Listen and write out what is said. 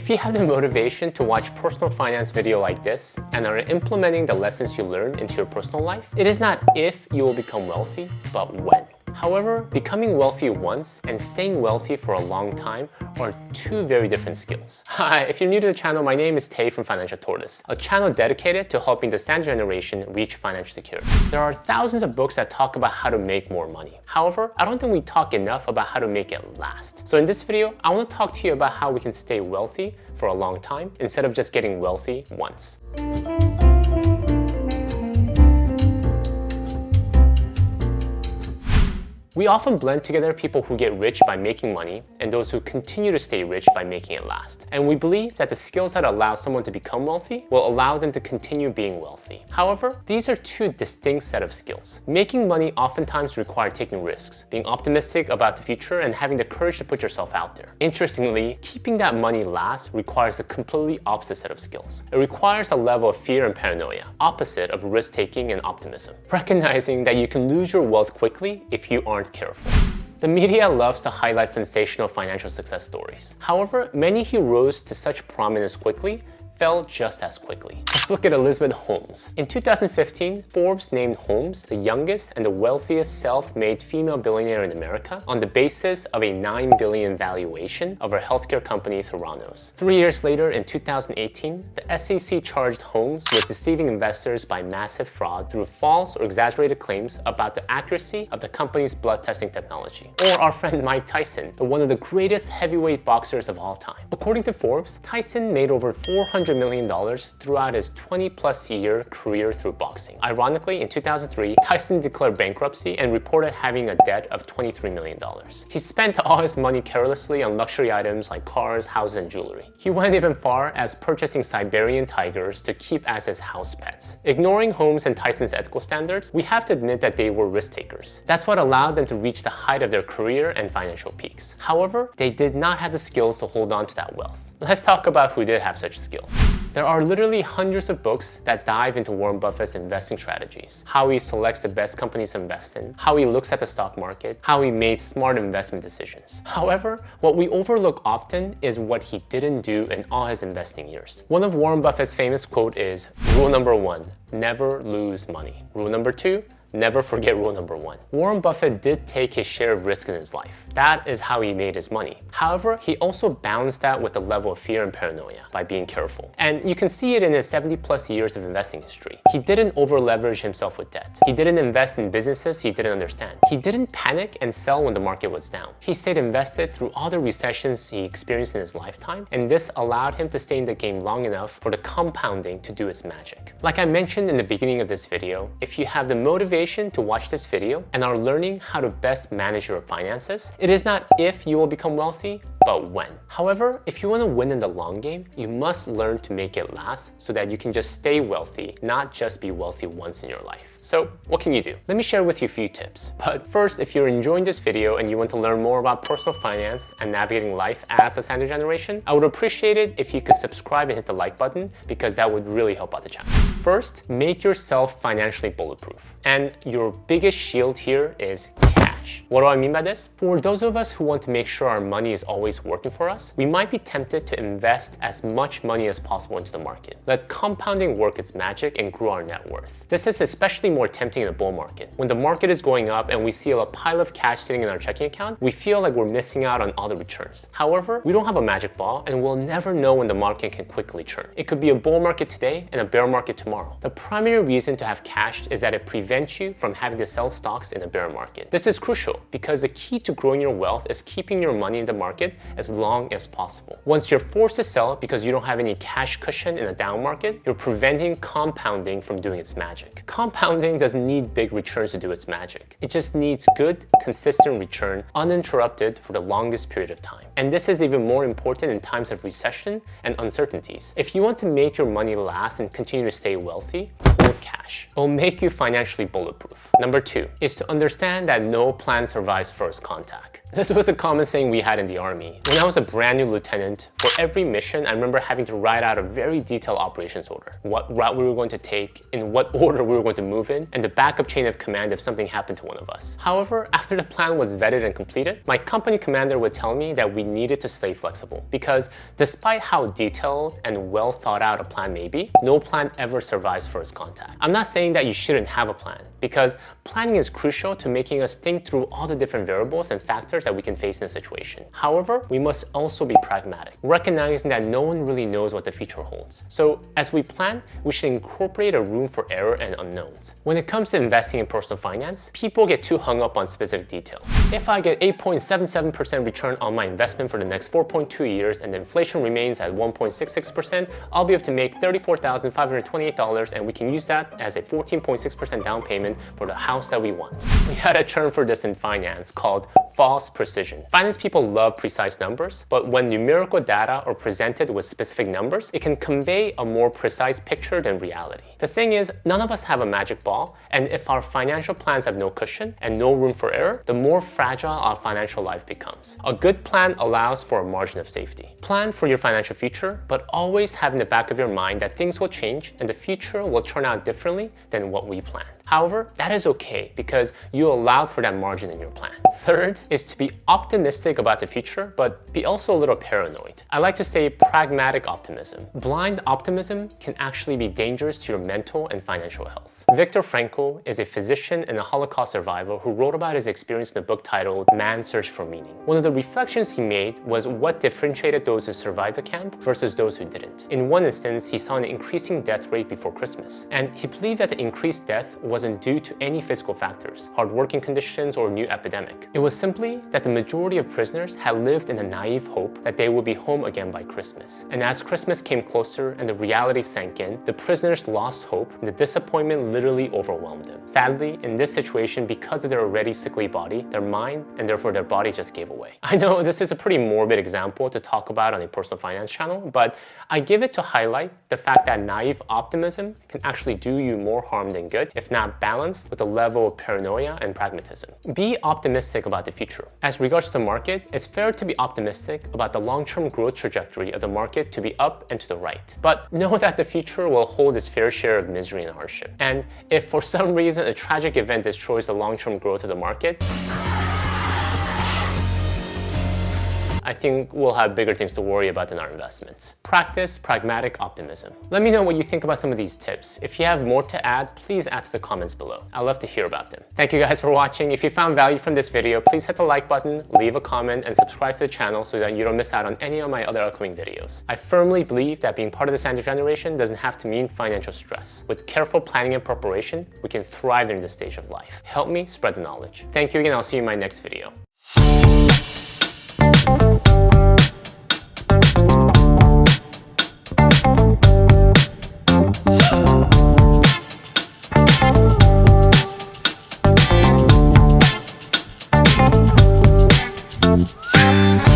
If you have the motivation to watch personal finance video like this and are implementing the lessons you learn into your personal life, it is not if you will become wealthy, but when. However, becoming wealthy once and staying wealthy for a long time are two very different skills. Hi, if you're new to the channel, my name is Tay from Financial Tortoise, a channel dedicated to helping the standard generation reach financial security. There are thousands of books that talk about how to make more money. However, I don't think we talk enough about how to make it last. So in this video, I want to talk to you about how we can stay wealthy for a long time instead of just getting wealthy once. We often blend together people who get rich by making money and those who continue to stay rich by making it last. And we believe that the skills that allow someone to become wealthy will allow them to continue being wealthy. However, these are two distinct set of skills. Making money oftentimes requires taking risks, being optimistic about the future, and having the courage to put yourself out there. Interestingly, keeping that money last requires a completely opposite set of skills. It requires a level of fear and paranoia, opposite of risk-taking and optimism. Recognizing that you can lose your wealth quickly if you aren't careful. The media loves to highlight sensational financial success stories. However, many who rose to such prominence quickly fell just as quickly. Let's look at Elizabeth Holmes. In 2015, Forbes named Holmes the youngest and the wealthiest self-made female billionaire in America on the basis of a $9 billion valuation of her healthcare company Theranos. 3 years later, in 2018, the SEC charged Holmes with deceiving investors by massive fraud through false or exaggerated claims about the accuracy of the company's blood testing technology. Or our friend Mike Tyson, one of the greatest heavyweight boxers of all time. According to Forbes, Tyson made over $400 million throughout his 20-plus year career through boxing. Ironically, in 2003, Tyson declared bankruptcy and reported having a debt of $23 million. He spent all his money carelessly on luxury items like cars, houses, and jewelry. He went even far as purchasing Siberian tigers to keep as his house pets. Ignoring Holmes and Tyson's ethical standards, we have to admit that they were risk takers. That's what allowed them to reach the height of their career and financial peaks. However, they did not have the skills to hold on to that wealth. Let's talk about who did have such skills. There are literally hundreds of books that dive into Warren Buffett's investing strategies, how he selects the best companies to invest in, how he looks at the stock market, how he made smart investment decisions. However, what we overlook often is what he didn't do in all his investing years. One of Warren Buffett's famous quote is, rule number 1, never lose money. Rule number 2, never forget rule number 1. Warren Buffett did take his share of risk in his life. That is how he made his money. However, he also balanced that with a level of fear and paranoia by being careful. And you can see it in his 70-plus years of investing history. He didn't over-leverage himself with debt. He didn't invest in businesses he didn't understand. He didn't panic and sell when the market was down. He stayed invested through all the recessions he experienced in his lifetime, and this allowed him to stay in the game long enough for the compounding to do its magic. Like I mentioned in the beginning of this video, if you have the motivation to watch this video and are learning how to best manage your finances, it is not if you will become wealthy, but when. However, if you want to win in the long game, you must learn to make it last so that you can just stay wealthy, not just be wealthy once in your life. So what can you do? Let me share with you a few tips. But first, if you're enjoying this video and you want to learn more about personal finance and navigating life as a standard generation, I would appreciate it if you could subscribe and hit the like button because that would really help out the channel. First, make yourself financially bulletproof. And your biggest shield here is cash. What do I mean by this? For those of us who want to make sure our money is always working for us, we might be tempted to invest as much money as possible into the market. Let compounding work its magic and grow our net worth. This is especially more tempting in a bull market. When the market is going up and we see a pile of cash sitting in our checking account, we feel like we're missing out on all the returns. However, we don't have a magic ball and we'll never know when the market can quickly turn. It could be a bull market today and a bear market tomorrow. The primary reason to have cash is that it prevents you from having to sell stocks in a bear market. This is crucial because the key to growing your wealth is keeping your money in the market as long as possible. Once you're forced to sell it because you don't have any cash cushion in a down market, you're preventing compounding from doing its magic. Compounding doesn't need big returns to do its magic. It just needs good, consistent return, uninterrupted for the longest period of time. And this is even more important in times of recession and uncertainties. If you want to make your money last and continue to stay wealthy, hold cash. It will make you financially bulletproof. Number 2 is to understand that no plan survives first contact. This was a common saying we had in the army. When I was a brand new lieutenant, for every mission, I remember having to write out a very detailed operations order. What route we were going to take, in what order we were going to move in, and the backup chain of command if something happened to one of us. However, after the plan was vetted and completed, my company commander would tell me that we needed to stay flexible because despite how detailed and well thought out a plan may be, no plan ever survives first contact. I'm not saying that you shouldn't have a plan because planning is crucial to making us think through all the different variables and factors that we can face in a situation. However, we must also be pragmatic, recognizing that no one really knows what the future holds. So as we plan, we should incorporate a room for error and unknowns. When it comes to investing in personal finance, people get too hung up on specific details. If I get 8.77% return on my investment for the next 4.2 years and the inflation remains at 1.66%, I'll be able to make $34,528 and we can use that as a 14.6% down payment for the house that we want. We had a term for this in finance called false precision. Finance people love precise numbers, but when numerical data are presented with specific numbers, it can convey a more precise picture than reality. The thing is, none of us have a magic ball, and if our financial plans have no cushion and no room for error, the more fragile our financial life becomes. A good plan allows for a margin of safety. Plan for your financial future, but always have in the back of your mind that things will change and the future will turn out differently than what we planned. However, that is okay because you allowed for that margin in your plan. Third is to be optimistic about the future, but be also a little paranoid. I like to say pragmatic optimism. Blind optimism can actually be dangerous to your mental and financial health. Viktor Frankl is a physician and a Holocaust survivor who wrote about his experience in a book titled Man's Search for Meaning. One of the reflections he made was what differentiated those who survived the camp versus those who didn't. In one instance, he saw an increasing death rate before Christmas, and he believed that the increased death wasn't due to any physical factors, hard working conditions, or new epidemic. It was simply that the majority of prisoners had lived in a naive hope that they would be home again by Christmas. And as Christmas came closer and the reality sank in, the prisoners lost hope and the disappointment literally overwhelmed them. Sadly, in this situation, because of their already sickly body, their mind and therefore their body just gave away. I know this is a pretty morbid example to talk about on a personal finance channel, but I give it to highlight the fact that naive optimism can actually do you more harm than good if not balanced with a level of paranoia and pragmatism. Be optimistic about the future. As regards to the market, it's fair to be optimistic about the long-term growth trajectory of the market to be up and to the right. But know that the future will hold its fair share of misery and hardship. And if for some reason a tragic event destroys the long-term growth of the market, I think we'll have bigger things to worry about than our investments. Practice pragmatic optimism. Let me know what you think about some of these tips. If you have more to add, please add to the comments below. I'd love to hear about them. Thank you guys for watching. If you found value from this video, please hit the like button, leave a comment, and subscribe to the channel so that you don't miss out on any of my other upcoming videos. I firmly believe that being part of the Sandwich generation doesn't have to mean financial stress. With careful planning and preparation, we can thrive during this stage of life. Help me spread the knowledge. Thank you again. I'll see you in my next video. We'll be right back.